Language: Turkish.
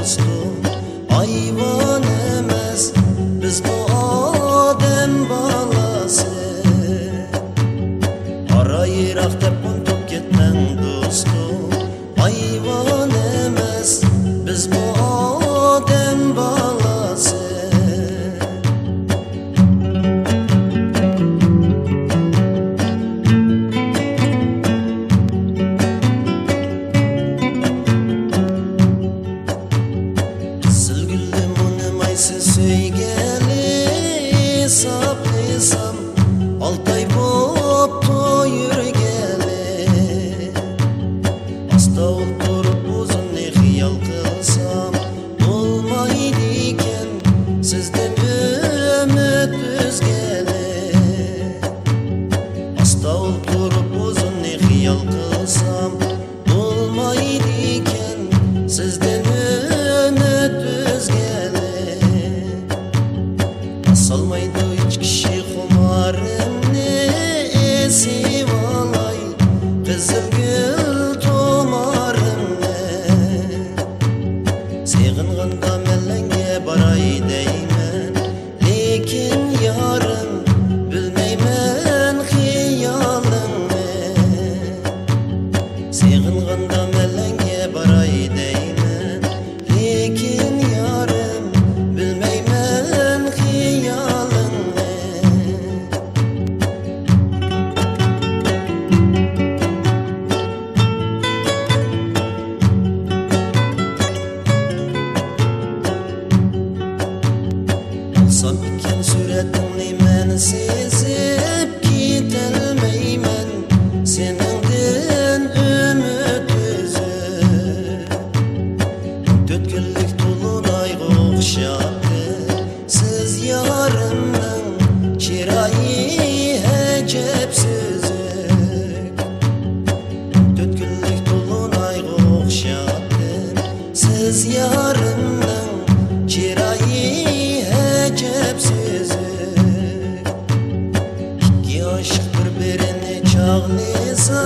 dostum ayvan emas, biz bu odam balası. Ara yirak deb unutup ketmang dostum ayvan emas, biz bu odam balası. Siz söygeli saplaysam 6 ay bo'pti yurgeli. Asta o'tirib o'zimni xiyol qilsam bo'lmaydi ekan sizdan umid uzgeli. Asta o'tirib o'zimni xiyol qilsam bo'lmaydi ekan sizdan umid uzgeli. Salmaydı hiç kişi xumarimni esib olay, qizil gul tomarimni. Seg'inganda mellanga baray deyman, lekin yorim bilmayman xiyolingni. Seg'inganda mellanga baray deyman, lekin yorim bilmayman xiyolingni. Olsam iken suretingni men sezib ketolmayman, seningdan umid uzib. 4 kunlik to'lin oyga o'xshabdi siz yorimning chiroyi ajab so'zuk. 4 kunlik to'lin oyga o'xshabdi siz yorimning chiroyi ajab so'zuk. Ikki oshiq bir-birini chog'lasa